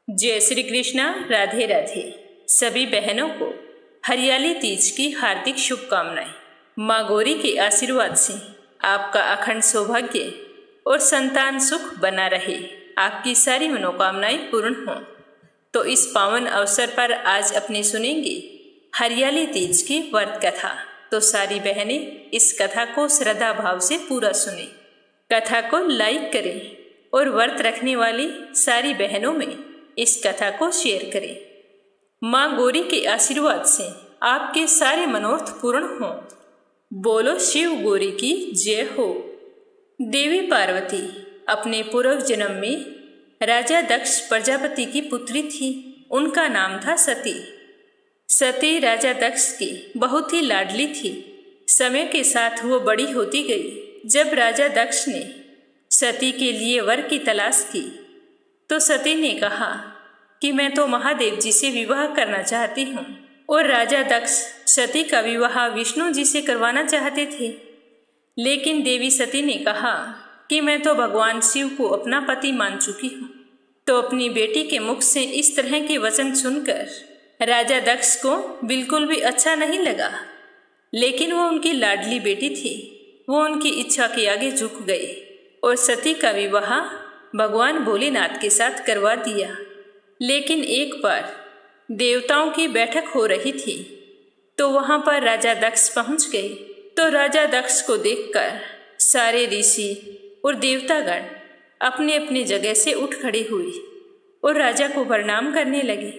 जय श्री कृष्णा। राधे राधे। सभी बहनों को हरियाली तीज की हार्दिक शुभकामनाएं। माँ गौरी के आशीर्वाद से आपका अखंड सौभाग्य और संतान सुख बना रहे, आपकी सारी मनोकामनाएं पूर्ण हों। तो इस पावन अवसर पर आज अपने सुनेंगे हरियाली तीज की व्रत कथा। तो सारी बहनें इस कथा को श्रद्धा भाव से पूरा सुनें, कथा को लाइक करें और व्रत रखने वाली सारी बहनों में इस कथा को शेयर करें। माँ गौरी के आशीर्वाद से आपके सारे मनोरथ पूर्ण हों। बोलो शिव गौरी की जय हो। देवी पार्वती अपने पूर्व जन्म में राजा दक्ष प्रजापति की पुत्री थी। उनका नाम था सती। सती राजा दक्ष की बहुत ही लाडली थी। समय के साथ वो बड़ी होती गई। जब राजा दक्ष ने सती के लिए वर की तलाश की तो सती ने कहा कि मैं तो महादेव जी से विवाह करना चाहती हूँ। और राजा दक्ष सती का विवाह विष्णु जी से करवाना चाहते थे। लेकिन देवी सती ने कहा कि मैं तो भगवान शिव को अपना पति मान चुकी हूँ। तो अपनी बेटी के मुख से इस तरह के वचन सुनकर राजा दक्ष को बिल्कुल भी अच्छा नहीं लगा। लेकिन वो उनकी लाडली बेटी थी, वो उनकी इच्छा के आगे झुक गए और सती का विवाह भगवान भोलेनाथ के साथ करवा दिया। लेकिन एक बार देवताओं की बैठक हो रही थी तो वहां पर राजा दक्ष पहुंच गए। तो राजा दक्ष को देखकर सारे ऋषि और देवतागण अपने अपने जगह से उठ खड़े हुए और राजा को प्रणाम करने लगे।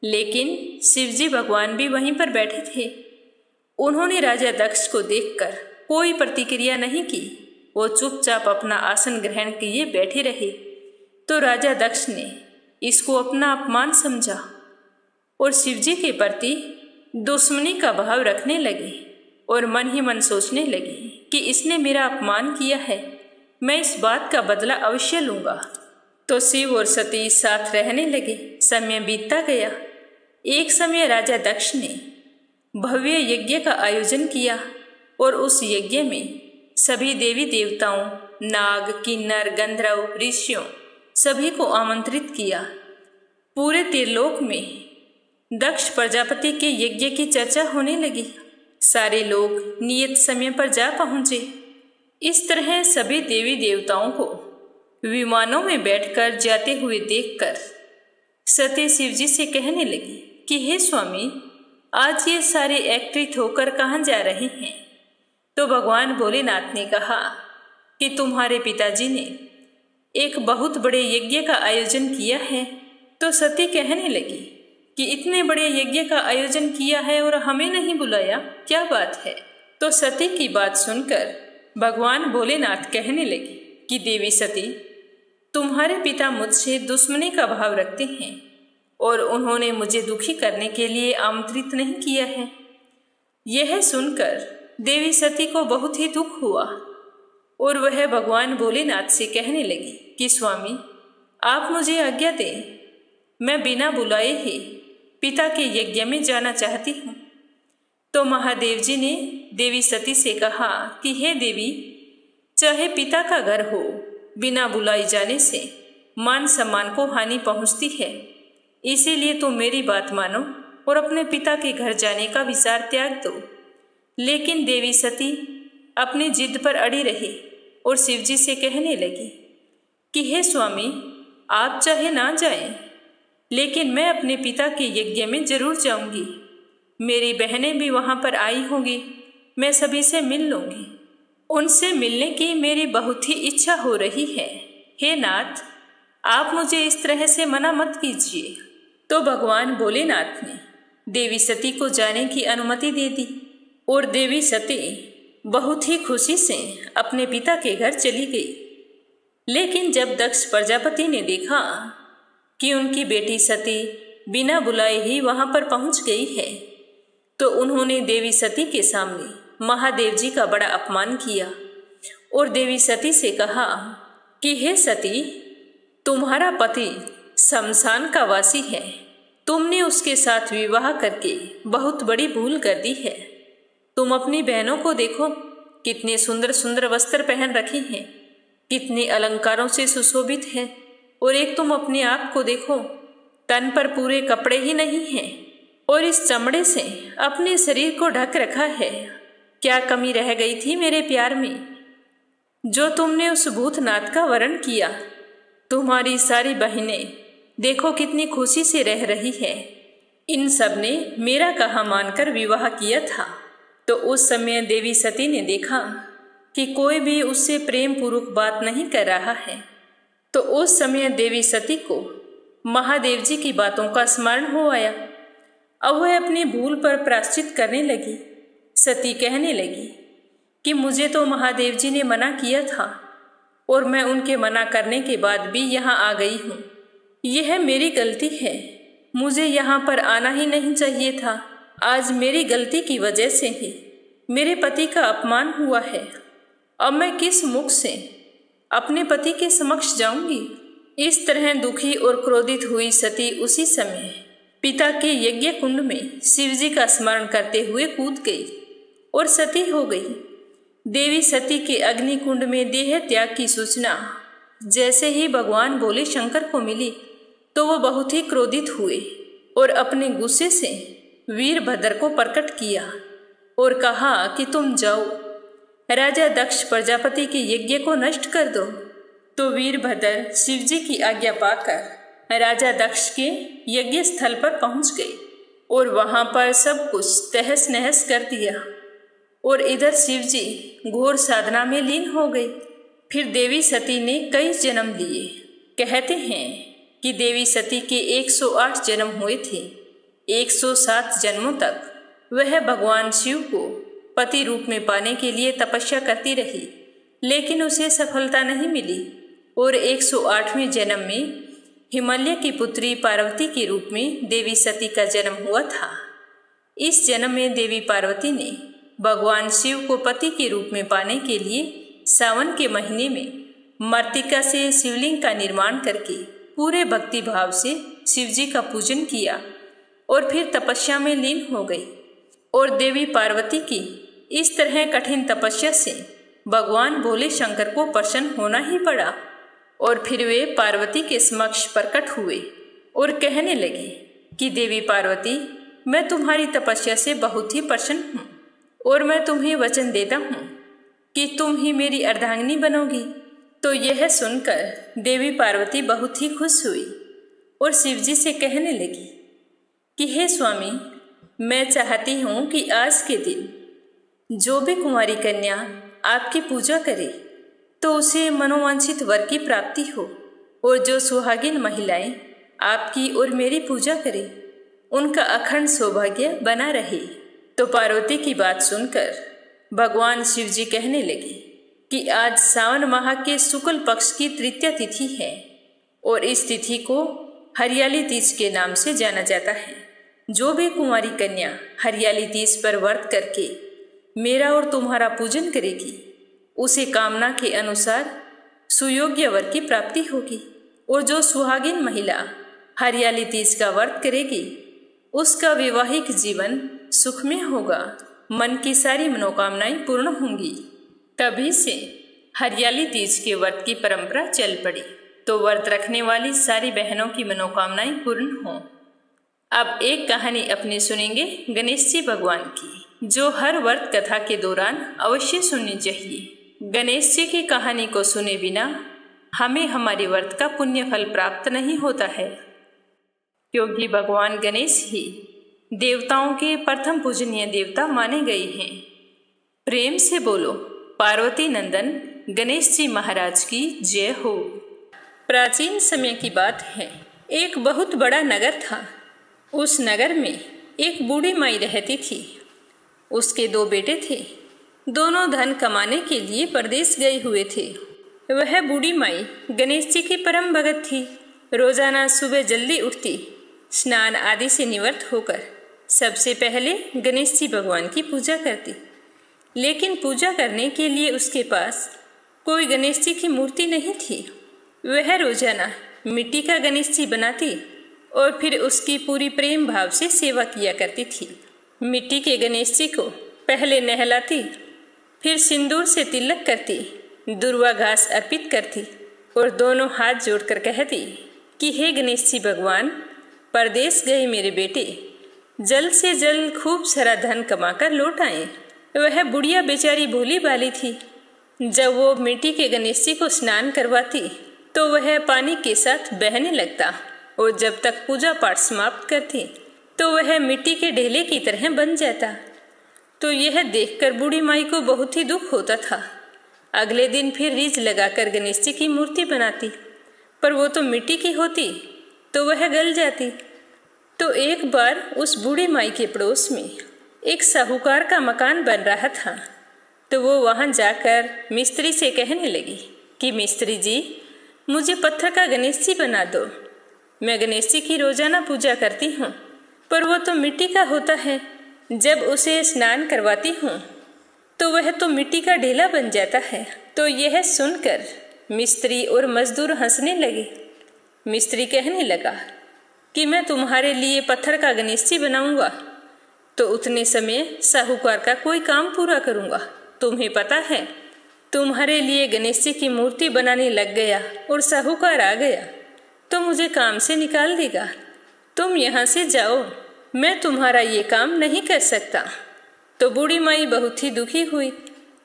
लेकिन शिवजी भगवान भी वहीं पर बैठे थे। उन्होंने राजा दक्ष को देखकर कोई प्रतिक्रिया नहीं की। वो चुपचाप अपना आसन ग्रहण किए बैठे रहे। तो राजा दक्ष ने इसको अपना अपमान समझा और शिवजी के प्रति दुश्मनी का भाव रखने लगे और मन ही मन सोचने लगे कि इसने मेरा अपमान किया है, मैं इस बात का बदला अवश्य लूंगा। तो शिव और सती साथ रहने लगे। समय बीतता गया। एक समय राजा दक्ष ने भव्य यज्ञ का आयोजन किया और उस यज्ञ में सभी देवी देवताओं, नाग, किन्नर, गंधर्व, ऋषियों सभी को आमंत्रित किया। पूरे त्रिलोक में दक्ष प्रजापति के यज्ञ की चर्चा होने लगी। सारे लोग नियत समय पर जा पहुंचे। इस तरह सभी देवी देवताओं को विमानों में बैठकर जाते हुए देखकर सती शिवजी से कहने लगी कि हे स्वामी, आज ये सारे एकत्रित होकर कहाँ जा रहे हैं? तो भगवान भोलेनाथ ने कहा कि तुम्हारे पिताजी ने एक बहुत बड़े यज्ञ का आयोजन किया है। तो सती कहने लगी कि इतने बड़े यज्ञ का आयोजन किया है और हमें नहीं बुलाया, क्या बात है? तो सती की बात सुनकर भगवान भोलेनाथ कहने लगे कि देवी सती, तुम्हारे पिता मुझसे दुश्मनी का भाव रखते हैं और उन्होंने मुझे दुखी करने के लिए आमंत्रित नहीं किया है। यह सुनकर देवी सती को बहुत ही दुख हुआ और वह भगवान भोलेनाथ से कहने लगी कि स्वामी, आप मुझे आज्ञा दें, मैं बिना बुलाए ही पिता के यज्ञ में जाना चाहती हूँ। तो महादेव जी ने देवी सती से कहा कि हे देवी, चाहे पिता का घर हो, बिना बुलाए जाने से मान सम्मान को हानि पहुँचती है। इसीलिए तुम मेरी बात मानो और अपने पिता के घर जाने का विचार त्याग दो। लेकिन देवी सती अपनी जिद पर अड़ी रही और शिवजी से कहने लगी कि हे स्वामी, आप चाहे ना जाएं, लेकिन मैं अपने पिता के यज्ञ में जरूर जाऊंगी। मेरी बहनें भी वहां पर आई होंगी, मैं सभी से मिल लूंगी। उनसे मिलने की मेरी बहुत ही इच्छा हो रही है। हे नाथ, आप मुझे इस तरह से मना मत कीजिए। तो भगवान भोलेनाथ ने देवी सती को जाने की अनुमति दे दी और देवी सती बहुत ही खुशी से अपने पिता के घर चली गई। लेकिन जब दक्ष प्रजापति ने देखा कि उनकी बेटी सती बिना बुलाए ही वहां पर पहुंच गई है, तो उन्होंने देवी सती के सामने महादेव जी का बड़ा अपमान किया और देवी सती से कहा कि हे सती, तुम्हारा पति शमशान का वासी है। तुमने उसके साथ विवाह करके बहुत बड़ी भूल कर दी है। तुम अपनी बहनों को देखो, कितने सुंदर सुंदर वस्त्र पहन रखे हैं, कितने अलंकारों से सुशोभित है। और एक तुम अपने आप को देखो, तन पर पूरे कपड़े ही नहीं हैं और इस चमड़े से अपने शरीर को ढक रखा है। क्या कमी रह गई थी मेरे प्यार में जो तुमने उस भूतनाथ का वरण किया। तुम्हारी सारी बहनें देखो कितनी खुशी से रह रही है। इन सब ने मेरा कहा मानकर विवाह किया था। तो उस समय देवी सती ने देखा कि कोई भी उससे प्रेम पूर्वक बात नहीं कर रहा है। तो उस समय देवी सती को महादेव जी की बातों का स्मरण हो आया। अब वह अपनी भूल पर प्रायश्चित करने लगी। सती कहने लगी कि मुझे तो महादेव जी ने मना किया था और मैं उनके मना करने के बाद भी यहाँ आ गई हूँ। यह मेरी गलती है, मुझे यहाँ पर आना ही नहीं चाहिए था। आज मेरी गलती की वजह से ही मेरे पति का अपमान हुआ है। अब मैं किस मुख से अपने पति के समक्ष जाऊंगी। इस तरह दुखी और क्रोधित हुई सती उसी समय पिता के यज्ञ कुंड में शिवजी का स्मरण करते हुए कूद गई और सती हो गई। देवी सती के अग्निकुंड में देह त्याग की सूचना जैसे ही भगवान भोले शंकर को मिली तो वो बहुत ही क्रोधित हुए और अपने गुस्से से वीरभद्र को प्रकट किया और कहा कि तुम जाओ राजा दक्ष प्रजापति के यज्ञ को नष्ट कर दो। तो वीरभद्र शिवजी की आज्ञा पाकर राजा दक्ष के यज्ञ स्थल पर पहुंच गए और वहां पर सब कुछ तहस नहस कर दिया और इधर शिवजी घोर साधना में लीन हो गई। फिर देवी सती ने कई जन्म लिए। कहते हैं कि देवी सती के 108 जन्म हुए थे। 107 जन्मों तक वह भगवान शिव को पति रूप में पाने के लिए तपस्या करती रही, लेकिन उसे सफलता नहीं मिली और 108वें जन्म में हिमालय की पुत्री पार्वती के रूप में देवी सती का जन्म हुआ था। इस जन्म में देवी पार्वती ने भगवान शिव को पति के रूप में पाने के लिए सावन के महीने में मर्तिका से शिवलिंग का निर्माण करके पूरे भक्ति भाव से शिवजी का पूजन किया और फिर तपस्या में लीन हो गई। और देवी पार्वती की इस तरह कठिन तपस्या से भगवान भोले शंकर को प्रसन्न होना ही पड़ा और फिर वे पार्वती के समक्ष प्रकट हुए और कहने लगे कि देवी पार्वती, मैं तुम्हारी तपस्या से बहुत ही प्रसन्न हूँ और मैं तुम्हें वचन देता हूँ कि तुम ही मेरी अर्धांगिनी बनोगी। तो यह सुनकर देवी पार्वती बहुत ही खुश हुई और शिवजी से कहने लगी कि हे स्वामी, मैं चाहती हूँ कि आज के दिन जो भी कुंवारी कन्या आपकी पूजा करे तो उसे मनोवांछित वर की प्राप्ति हो और जो सुहागिन महिलाएं आपकी और मेरी पूजा करे उनका अखंड सौभाग्य बना रहे। तो पार्वती की बात सुनकर भगवान शिवजी कहने लगे कि आज सावन माह के शुक्ल पक्ष की तृतीया तिथि है और इस तिथि को हरियाली तीज के नाम से जाना जाता है। जो भी कुंवारी कन्या हरियाली तीज पर व्रत करके मेरा और तुम्हारा पूजन करेगी उसे कामना के अनुसार सुयोग्य वर की प्राप्ति होगी और जो सुहागिन महिला हरियाली तीज का व्रत करेगी उसका वैवाहिक जीवन सुखमय होगा, मन की सारी मनोकामनाएं पूर्ण होंगी। तभी से हरियाली तीज के व्रत की परंपरा चल पड़ी तो व्रत रखने वाली सारी बहनों की मनोकामनाएं पूर्ण हों। अब एक कहानी अपनी सुनेंगे गणेश जी भगवान की, जो हर व्रत कथा के दौरान अवश्य सुननी चाहिए। गणेश जी की कहानी को सुने बिना हमें हमारे व्रत का पुण्य फल प्राप्त नहीं होता है, क्योंकि भगवान गणेश ही देवताओं के प्रथम पूजनीय देवता माने गए हैं। प्रेम से बोलो पार्वती नंदन गणेश जी महाराज की जय हो। प्राचीन समय की बात है, एक बहुत बड़ा नगर था। उस नगर में एक बूढ़ी माई रहती थी। उसके 2 बेटे थे। दोनों धन कमाने के लिए परदेश गए हुए थे। वह बूढ़ी माई गणेश जी की परम भगत थी। रोजाना सुबह जल्दी उठती, स्नान आदि से निवृत्त होकर सबसे पहले गणेश जी भगवान की पूजा करती। लेकिन पूजा करने के लिए उसके पास कोई गणेश जी की मूर्ति नहीं थी। वह रोजाना मिट्टी का गणेश जी बनाती और फिर उसकी पूरी प्रेम भाव से सेवा किया करती थी। मिट्टी के गणेश जी को पहले नहलाती, फिर सिंदूर से तिलक करती, दुर्वा घास अर्पित करती और दोनों हाथ जोड़कर कहती कि हे गणेश जी भगवान, परदेश गए मेरे बेटे, जल्द से जल्द खूब सारा धन कमाकर लौट आए। वह बुढ़िया बेचारी भोली भाली थी। जब वो मिट्टी के गणेश जी को स्नान करवाती तो वह पानी के साथ बहने लगता, और जब तक पूजा पाठ समाप्त करती तो वह मिट्टी के ढेले की तरह बन जाता। तो यह देखकर बूढ़ी माई को बहुत ही दुख होता था। अगले दिन फिर रीझ लगाकर गणेश जी की मूर्ति बनाती, पर वो तो मिट्टी की होती तो वह गल जाती। तो एक बार उस बूढ़ी माई के पड़ोस में एक साहूकार का मकान बन रहा था। तो वो वहां जाकर मिस्त्री से कहने लगी कि मिस्त्री जी, मुझे पत्थर का गणेश जी बना दो। मैं गणेश जी की रोजाना पूजा करती हूँ, पर वो तो मिट्टी का होता है। जब उसे स्नान करवाती हूँ तो वह तो मिट्टी का ढेला बन जाता है। तो यह सुनकर मिस्त्री और मजदूर हंसने लगे। मिस्त्री कहने लगा कि मैं तुम्हारे लिए पत्थर का गणेश जी बनाऊंगा, तो उतने समय साहूकार का कोई काम पूरा करूंगा। तुम्हें पता है, तुम्हारे लिए गणेश जी की मूर्ति बनाने लग गया और साहूकार आ गया तो मुझे काम से निकाल देगा। तुम यहाँ से जाओ, मैं तुम्हारा ये काम नहीं कर सकता। तो बूढ़ी माई बहुत ही दुखी हुई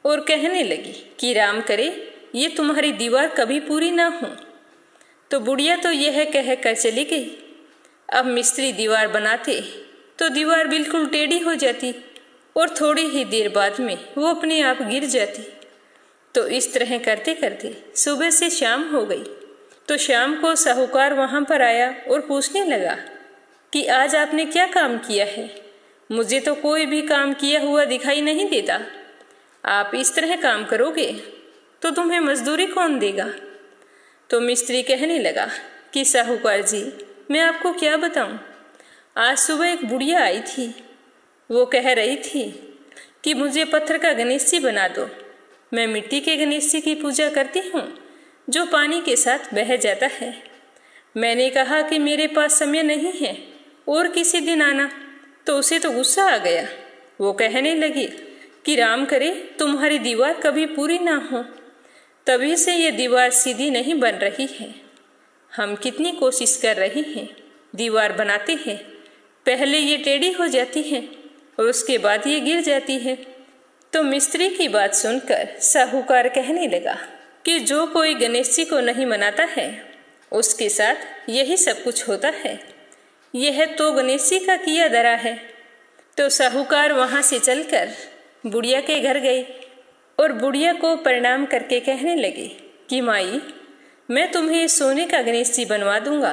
और कहने लगी कि राम करे ये तुम्हारी दीवार कभी पूरी ना हो। तो बुढ़िया तो यह कहकर चली गई। अब मिस्त्री दीवार बनाते तो दीवार बिल्कुल टेढ़ी हो जाती और थोड़ी ही देर बाद में वो अपने आप गिर जाती। तो इस तरह करते करते सुबह से शाम हो गई। तो शाम को साहूकार वहां पर आया और पूछने लगा कि आज आपने क्या काम किया है? मुझे तो कोई भी काम किया हुआ दिखाई नहीं देता। आप इस तरह काम करोगे तो तुम्हें मजदूरी कौन देगा? तो मिस्त्री कहने लगा कि साहूकार जी, मैं आपको क्या बताऊं, आज सुबह एक बुढ़िया आई थी। वो कह रही थी कि मुझे पत्थर का गणेश जी बना दो। मैं मिट्टी के गणेश जी की पूजा करती हूँ जो पानी के साथ बह जाता है। मैंने कहा कि मेरे पास समय नहीं है और किसी दिन आना, तो उसे तो गुस्सा आ गया। वो कहने लगी कि राम करे तुम्हारी दीवार कभी पूरी ना हो, तभी से ये दीवार सीधी नहीं बन रही है। हम कितनी कोशिश कर रहे हैं, दीवार बनाते हैं, पहले ये टेढ़ी हो जाती है और उसके बाद ये गिर जाती है। तो मिस्त्री की बात सुनकर साहूकार कहने लगा कि जो कोई गणेश जी को नहीं मनाता है उसके साथ यही सब कुछ होता है। यह तो गणेश जी का किया धरा है। तो साहूकार वहां से चलकर बुढ़िया के घर गई और बुढ़िया को प्रणाम करके कहने लगे कि माई, मैं तुम्हें सोने का गणेश जी बनवा दूंगा,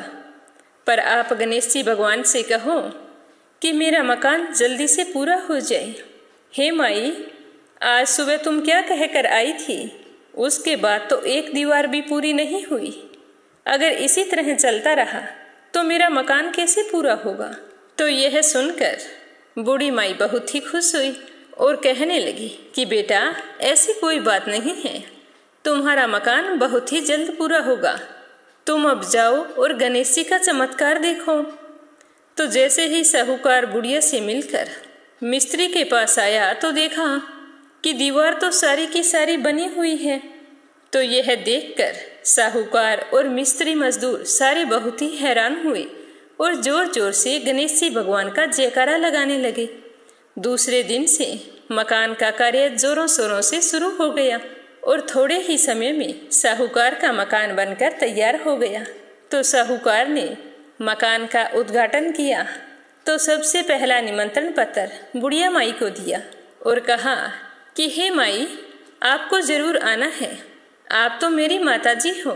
पर आप गणेश जी भगवान से कहो कि मेरा मकान जल्दी से पूरा हो जाए। हे माई, आज सुबह तुम क्या कहकर आई थी? उसके बाद तो एक दीवार भी पूरी नहीं हुई। अगर इसी तरह चलता रहा तो मेरा मकान कैसे पूरा होगा? तो यह सुनकर बूढ़ी माई बहुत ही खुश हुई और कहने लगी कि बेटा, ऐसी कोई बात नहीं है, तुम्हारा मकान बहुत ही जल्द पूरा होगा। तुम अब जाओ और गणेश जी का चमत्कार देखो। तो जैसे ही साहूकार बुढ़िया से मिलकर मिस्त्री के पास आया तो देखा कि दीवार तो सारी की सारी बनी हुई है। तो यह देखकर साहूकार और मिस्त्री मजदूर सारे बहुत ही हैरान हुए और जोर जोर से गणेश जी भगवान का जयकारा लगाने लगे। दूसरे दिन से मकान का कार्य जोरों शोरों से शुरू हो गया और थोड़े ही समय में साहूकार का मकान बनकर तैयार हो गया। तो साहूकार ने मकान का उद्घाटन किया तो सबसे पहला निमंत्रण पत्र बुढ़िया माई को दिया और कहा कि हे माई, आपको जरूर आना है, आप तो मेरी माताजी हो,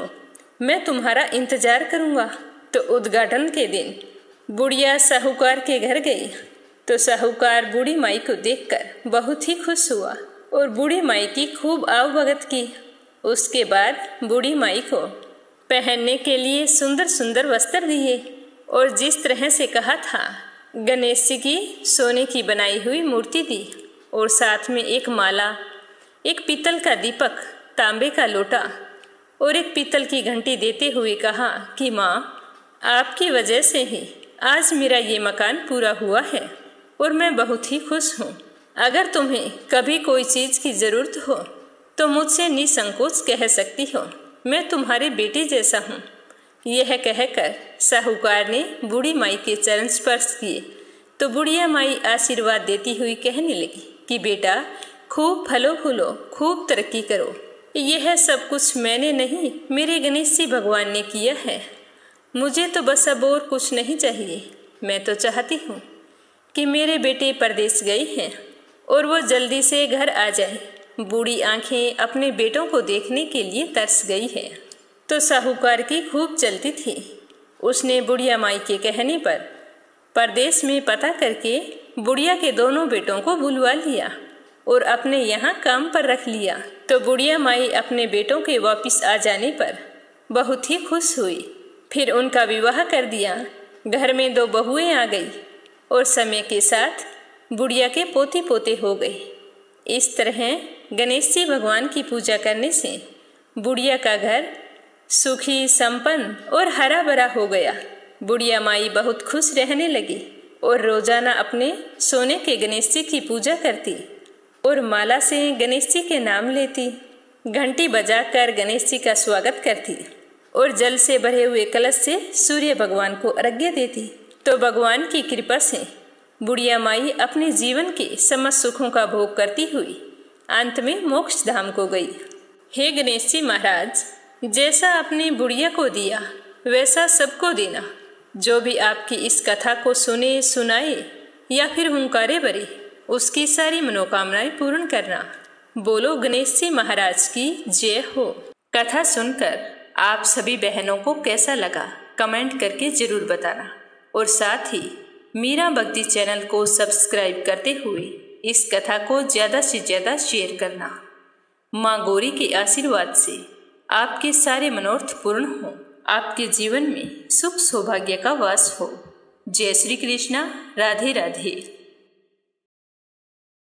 मैं तुम्हारा इंतजार करूंगा। तो उद्घाटन के दिन बुढ़िया साहूकार के घर गई तो साहूकार बूढ़ी माई को देखकर बहुत ही खुश हुआ और बूढ़ी माई की खूब आवभगत की। उसके बाद बूढ़ी माई को पहनने के लिए सुंदर सुंदर वस्त्र दिए और जिस तरह से कहा था गणेश जी की सोने की बनाई हुई मूर्ति दी और साथ में एक माला, एक पीतल का दीपक, तांबे का लोटा और एक पीतल की घंटी देते हुए कहा कि माँ, आपकी वजह से ही आज मेरा ये मकान पूरा हुआ है और मैं बहुत ही खुश हूँ। अगर तुम्हें कभी कोई चीज़ की ज़रूरत हो तो मुझसे निसंकोच कह सकती हो। मैं तुम्हारे बेटे जैसा हूँ, यह कहकर साहूकार ने बूढ़ी माई के चरण स्पर्श किए तो बुढ़िया माई आशीर्वाद देती हुई कहने लगी कि बेटा खूब फलो फूलो, खूब तरक्की करो। यह सब कुछ मैंने नहीं, मेरे गणेश जी भगवान ने किया है। मुझे तो बस अब और कुछ नहीं चाहिए। मैं तो चाहती हूँ कि मेरे बेटे परदेश गए हैं और वो जल्दी से घर आ जाए। बूढ़ी आंखें अपने बेटों को देखने के लिए तरस गई है। तो साहूकार की खूब चलती थी। उसने बुढ़िया माई के कहने पर परदेश में पता करके बुढ़िया के दोनों बेटों को बुलवा लिया और अपने यहाँ काम पर रख लिया। तो बुढ़िया माई अपने बेटों के वापस आ जाने पर बहुत ही खुश हुई। फिर उनका विवाह कर दिया। घर में 2 बहुएं आ गई और समय के साथ बुढ़िया के पोती पोते हो गए। इस तरह गणेश जी भगवान की पूजा करने से बुढ़िया का घर सुखी, संपन्न और हरा भरा हो गया। बुढ़िया माई बहुत खुश रहने लगी और रोजाना अपने सोने के गणेश जी की पूजा करती और माला से गणेश जी के नाम लेती, घंटी बजाकर गणेश जी का स्वागत करती और जल से भरे हुए कलश से सूर्य भगवान को अर्घ्य देती। तो भगवान की कृपा से बुढ़िया माई अपने जीवन के समस्त सुखों का भोग करती हुई अंत में मोक्ष धाम को गई। हे गणेश जी महाराज, जैसा आपने बुढ़िया को दिया वैसा सबको देना। जो भी आपकी इस कथा को सुने, सुनाए या फिर हुंकारे भरे, उसकी सारी मनोकामनाएं पूर्ण करना। बोलो गणेश जी महाराज की जय हो। कथा सुनकर आप सभी बहनों को कैसा लगा कमेंट करके जरूर बताना और साथ ही मीरा भक्ति चैनल को सब्सक्राइब करते हुए इस कथा को ज़्यादा से ज़्यादा शेयर करना। माँ गौरी के आशीर्वाद से आपके सारे मनोरथ पूर्ण हों, आपके जीवन में सुख सौभाग्य का वास हो। जय श्री कृष्णा। राधे राधे।